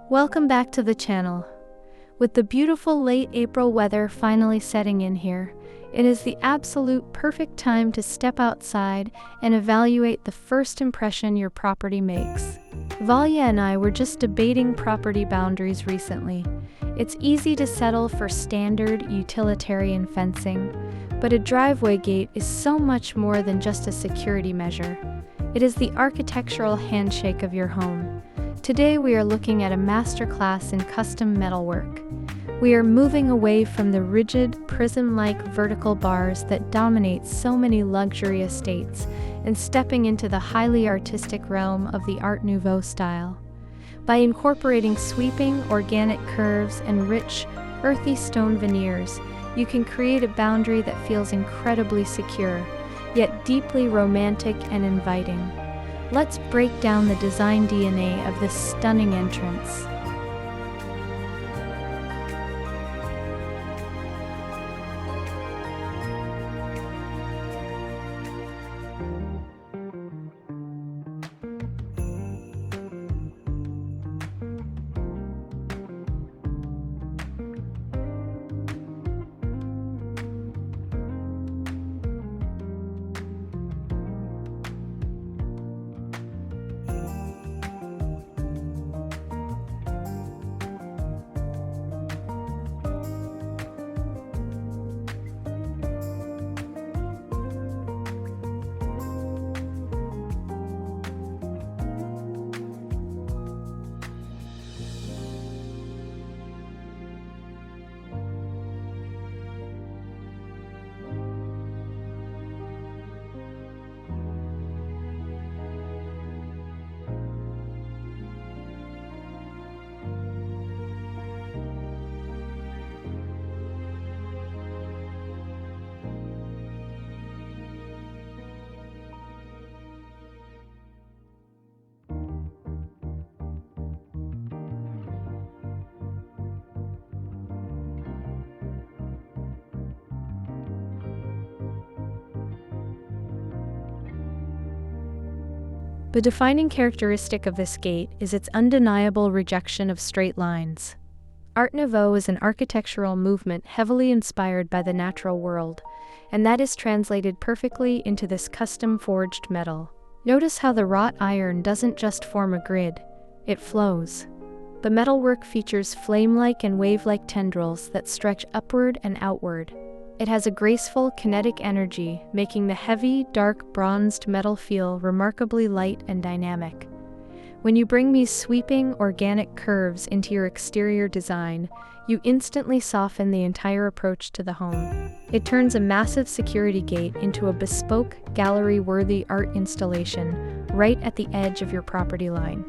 Welcome back to the channel. With the beautiful late April weather finally setting in here, it is the absolute perfect time to step outside and evaluate the first impression your property makes. Valya and I were just debating property boundaries recently. It's easy to settle for standard utilitarian fencing, but a driveway gate is so much more than just a security measure. It is the architectural handshake of your home. Today we are looking at a masterclass in custom metalwork. We are moving away from the rigid, prism-like vertical bars that dominate so many luxury estates and stepping into the highly artistic realm of the Art Nouveau style. By incorporating sweeping, organic curves and rich, earthy stone veneers, you can create a boundary that feels incredibly secure, yet deeply romantic and inviting. Let's break down the design DNA of this stunning entrance. The defining characteristic of this gate is its undeniable rejection of straight lines. Art Nouveau is an architectural movement heavily inspired by the natural world, and that is translated perfectly into this custom-forged metal. Notice how the wrought iron doesn't just form a grid, it flows. The metalwork features flame-like and wave-like tendrils that stretch upward and outward. It has a graceful, kinetic energy, making the heavy, dark, bronzed metal feel remarkably light and dynamic. When you bring these sweeping, organic curves into your exterior design, you instantly soften the entire approach to the home. It turns a massive security gate into a bespoke, gallery-worthy art installation right at the edge of your property line.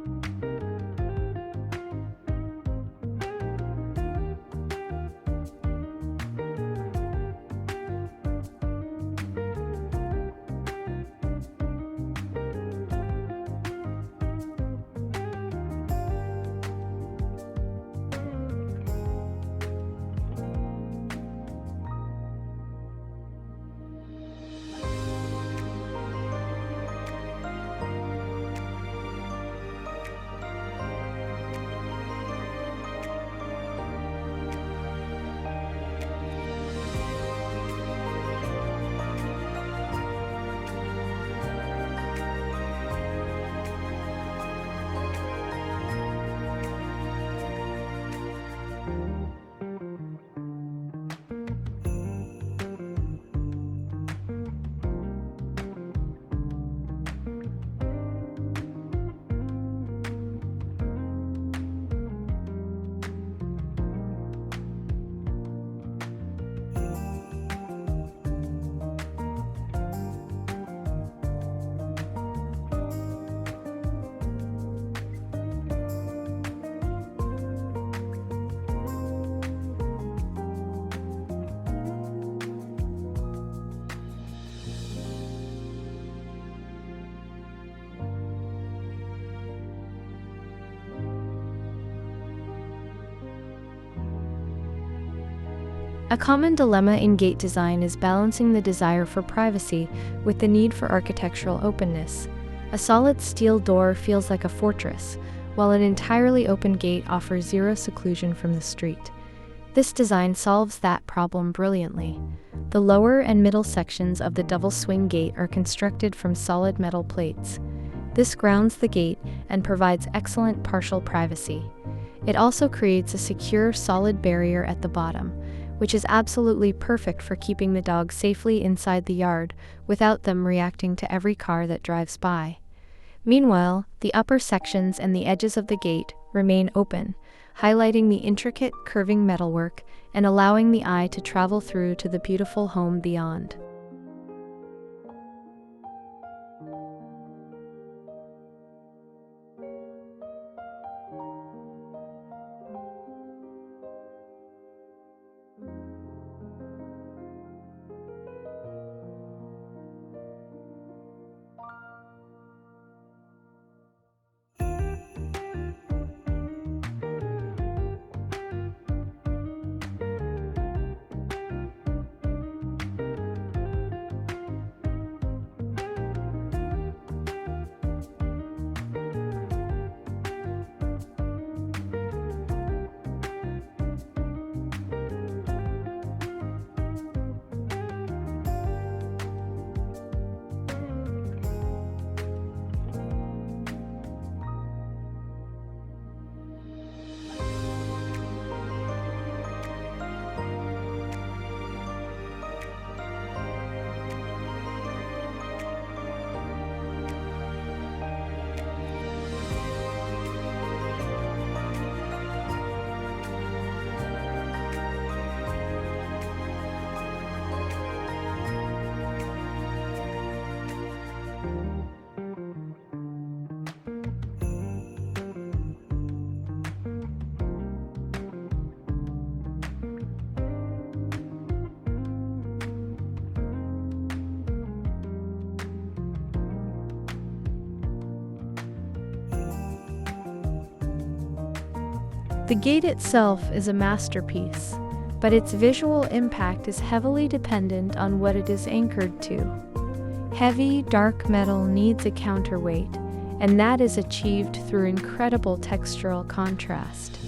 A common dilemma in gate design is balancing the desire for privacy with the need for architectural openness. A solid steel door feels like a fortress, while an entirely open gate offers zero seclusion from the street. This design solves that problem brilliantly. The lower and middle sections of the double swing gate are constructed from solid metal plates. This grounds the gate and provides excellent partial privacy. It also creates a secure, solid barrier at the bottom, which is absolutely perfect for keeping the dogs safely inside the yard without them reacting to every car that drives by. Meanwhile, the upper sections and the edges of the gate remain open, highlighting the intricate, curving metalwork and allowing the eye to travel through to the beautiful home beyond. The gate itself is a masterpiece, but its visual impact is heavily dependent on what it is anchored to. Heavy, dark metal needs a counterweight, and that is achieved through incredible textural contrast.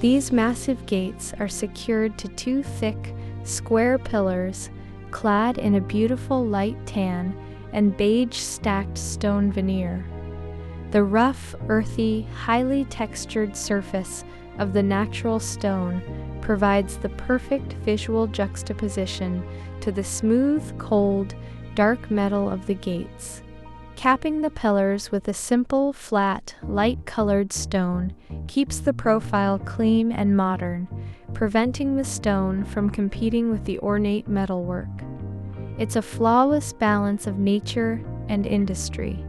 These massive gates are secured to two thick, square pillars, clad in a beautiful light tan and beige stacked stone veneer. The rough, earthy, highly textured surface of the natural stone provides the perfect visual juxtaposition to the smooth, cold, dark metal of the gates. Capping the pillars with a simple, flat, light-colored stone keeps the profile clean and modern, preventing the stone from competing with the ornate metalwork. It's a flawless balance of nature and industry.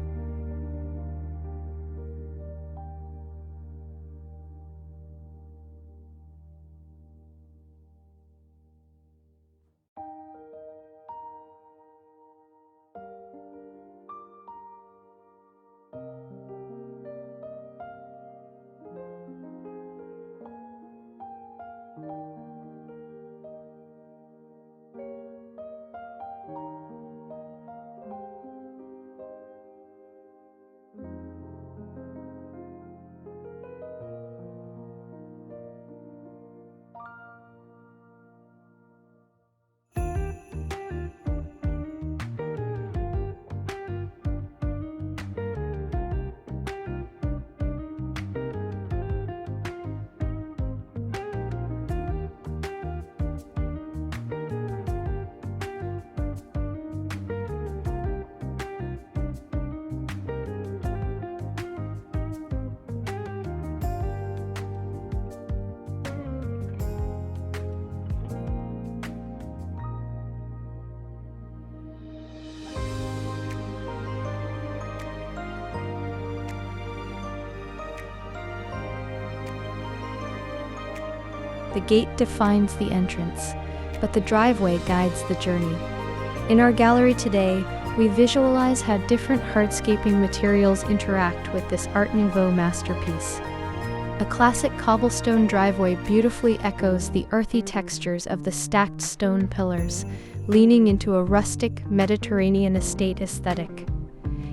The gate defines the entrance, but the driveway guides the journey. In our gallery today, we visualize how different hardscaping materials interact with this Art Nouveau masterpiece. A classic cobblestone driveway beautifully echoes the earthy textures of the stacked stone pillars, leaning into a rustic Mediterranean estate aesthetic.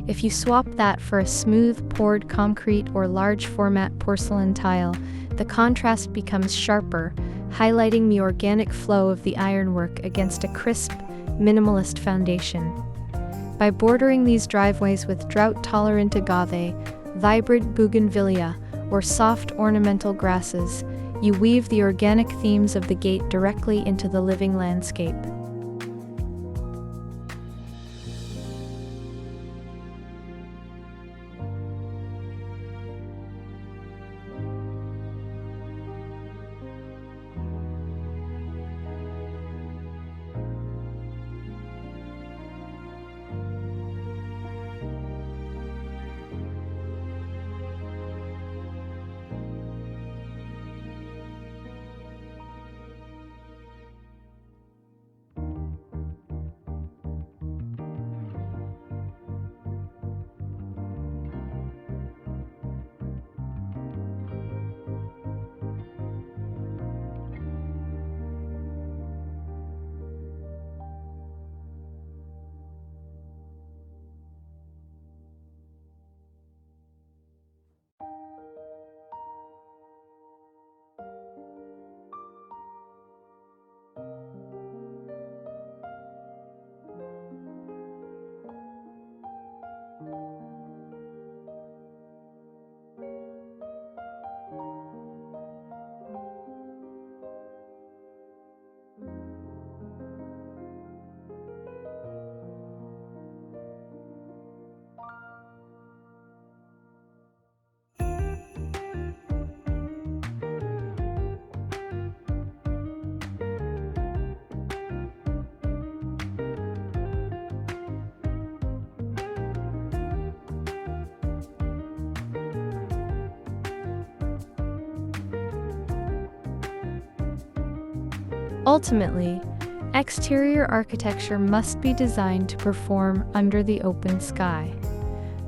If you swap that for a smooth poured concrete or large format porcelain tile, the contrast becomes sharper, highlighting the organic flow of the ironwork against a crisp, minimalist foundation. By bordering these driveways with drought-tolerant agave, vibrant bougainvillea, or soft ornamental grasses, you weave the organic themes of the gate directly into the living landscape. Ultimately, exterior architecture must be designed to perform under the open sky.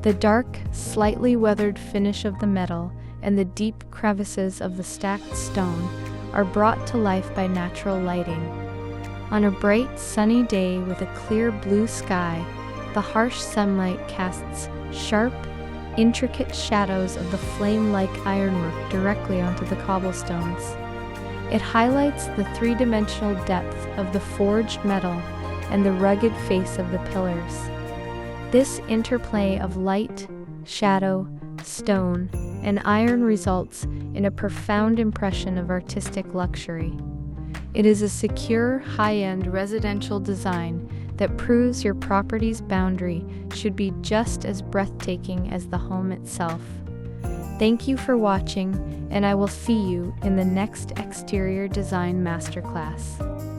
The dark, slightly weathered finish of the metal and the deep crevices of the stacked stone are brought to life by natural lighting. On a bright, sunny day with a clear blue sky, the harsh sunlight casts sharp, intricate shadows of the flame-like ironwork directly onto the cobblestones. It highlights the three-dimensional depth of the forged metal and the rugged face of the pillars. This interplay of light, shadow, stone, and iron results in a profound impression of artistic luxury. It is a secure, high-end residential design that proves your property's boundary should be just as breathtaking as the home itself. Thank you for watching, and I will see you in the next exterior design masterclass.